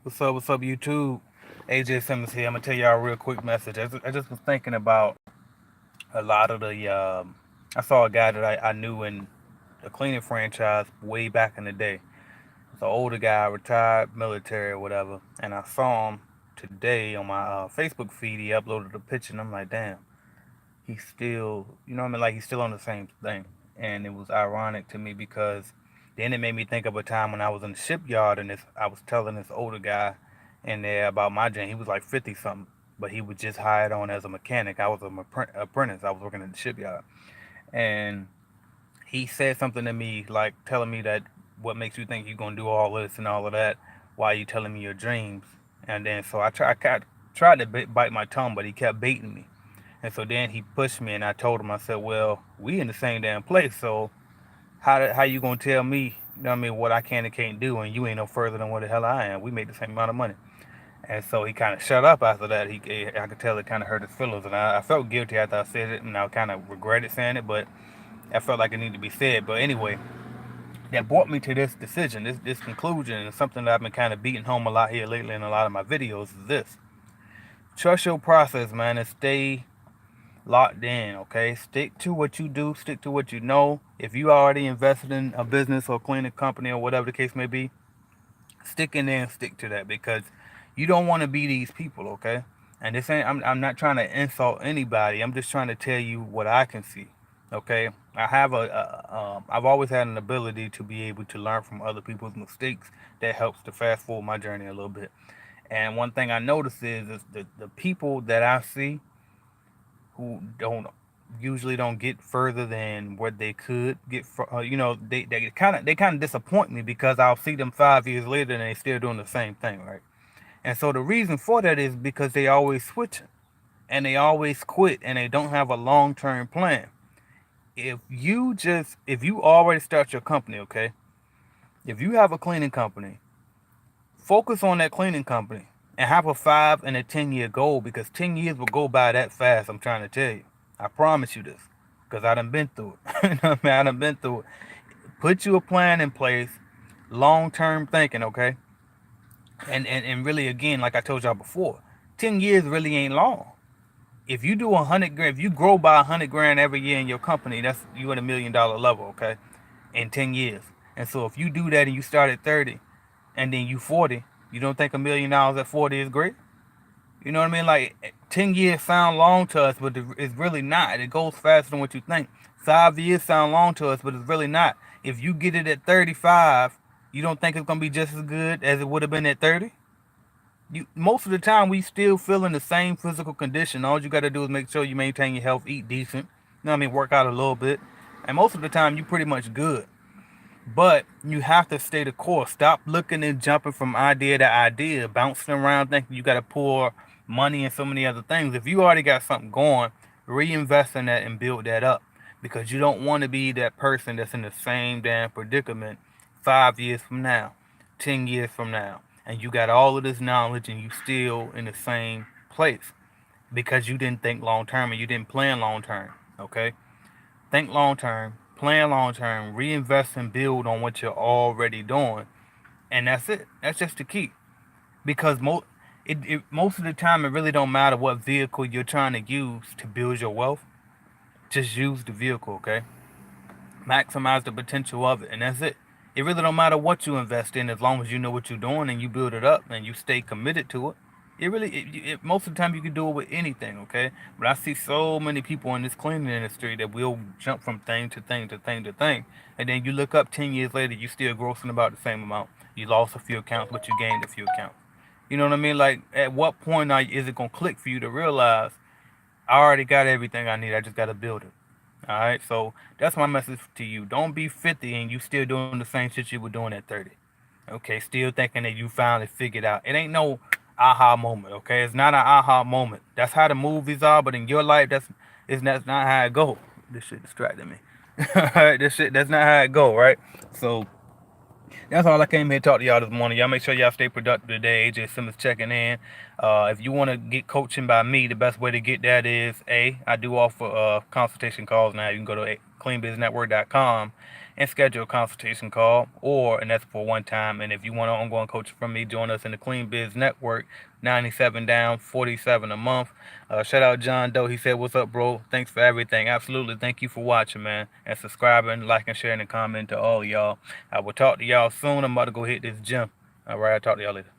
What's up, YouTube? AJ Simmons here. I'm gonna tell y'all a real quick message. I just was thinking about a lot of the. I saw a guy that I knew in the cleaning franchise way back in the day. It's an older guy, retired military or whatever, and I saw him today on my Facebook feed. He uploaded a picture, and I'm like, damn, he's still, you know what I mean? Like he's still on the same thing, and it was ironic to me because then it made me think of a time when I was in the shipyard and I was telling this older guy in there about my journey. He was like 50 something, but he was just hired on as a mechanic. I was an apprentice. I was working at the shipyard, and he said something to me like telling me that what makes you think you're gonna do all this and all of that? Why are you telling me your dreams? And then so tried to bite my tongue, but he kept baiting me. And so then he pushed me, and I told him, I said, "Well, we in the same damn place, so how you gonna tell me, you know what I mean, what I can and can't do, and you ain't no further than what the hell I am? We make the same amount of money." And so he kind of shut up after that. I could tell it kind of hurt his feelings, and I felt guilty after I said it, and I kind of regretted saying it, but I felt like it needed to be said. But anyway, that brought me to this decision, this conclusion, and something that I've been kind of beating home a lot here lately in a lot of my videos is this: trust your process, man, and stay locked in, okay? Stick to what you do, stick to what you know. If you already invested in a business or cleaning company or whatever the case may be, stick in there and stick to that because you don't want to be these people, okay? And this ain't, I'm not trying to insult anybody. I'm just trying to tell you what I can see, okay? I've always had an ability to be able to learn from other people's mistakes that helps to fast forward my journey a little bit. And one thing I notice is the people that I see who don't usually don't get further than what they could get. They kind of disappoint me because I'll see them 5 years later and they still doing the same thing, right? And so the reason for that is because they always switch and they always quit and they don't have a long term plan. If you already start your company, okay, if you have a cleaning company, focus on that cleaning company and have a 5 and a 10 year goal because 10 years will go by that fast. I'm trying to tell you. I promise you this because I done been through it. You know what I mean? I done been through it. Put you a plan in place, long term thinking, okay? And really, again, like I told y'all before, 10 years really ain't long. If you do 100 grand, if you grow by 100 grand every year in your company, that's you at $1 million level, okay? In 10 years. And so if you do that and you start at 30 and then you 40, you don't think $1 million at 40 is great? You know what I mean? Like 10 years sound long to us, but it's really not. It goes faster than what you think. 5 years sound long to us, but it's really not. If you get it at 35, you don't think it's gonna be just as good as it would have been at 30? Most of the time we still feel in the same physical condition. All you gotta do is make sure you maintain your health, eat decent. You know what I mean? Work out a little bit, and most of the time you pretty much good. But you have to stay the course. Stop looking and jumping from idea to idea, bouncing around thinking you got to pour money and so many other things. If you already got something going, reinvest in that and build that up because you don't want to be that person that's in the same damn predicament 5 years from now, 10 years from now, and you got all of this knowledge and you still in the same place because you didn't think long term and you didn't plan long term. Okay? Think long term, plan long term, reinvest and build on what you're already doing, and that's it. That's just the key. Because most of the time, it really don't matter what vehicle you're trying to use to build your wealth. Just use the vehicle, okay? Maximize the potential of it, and that's it. It really don't matter what you invest in as long as you know what you're doing and you build it up and you stay committed to it. Most of the time you can do it with anything, okay? But I see so many people in this cleaning industry that will jump from thing to thing to thing to thing, and then you look up 10 years later, you still grossing about the same amount. You lost a few accounts, but you gained a few accounts. You know what I mean? Like, at what point is it gonna click for you to realize I already got everything I need. I just gotta build it. All right. So that's my message to you. Don't be 50 and you still doing the same shit you were doing at 30. Okay. Still thinking that you finally figured out. It ain't no aha moment. Okay. It's not an aha moment. That's how the movies are, but in your life, that's not how it go. This shit distracted me. All right. That's not how it go. Right. So that's all I came here to talk to y'all this morning. Y'all make sure y'all stay productive today. AJ Simmons checking in. If you want to get coaching by me, the best way to get that is I do offer consultation calls now. You can go to cleanbusinessnetwork.com and schedule a consultation call, and that's for one time. And if you want ongoing coaching from me, join us in the Clean Biz Network. 97 down, 47 a month. Shout out John Doe. He said, "What's up, bro? Thanks for everything." Absolutely. Thank you for watching, man, and subscribing, liking, sharing, and commenting to all y'all. I will talk to y'all soon. I'm about to go hit this gym. All right. I'll talk to y'all later.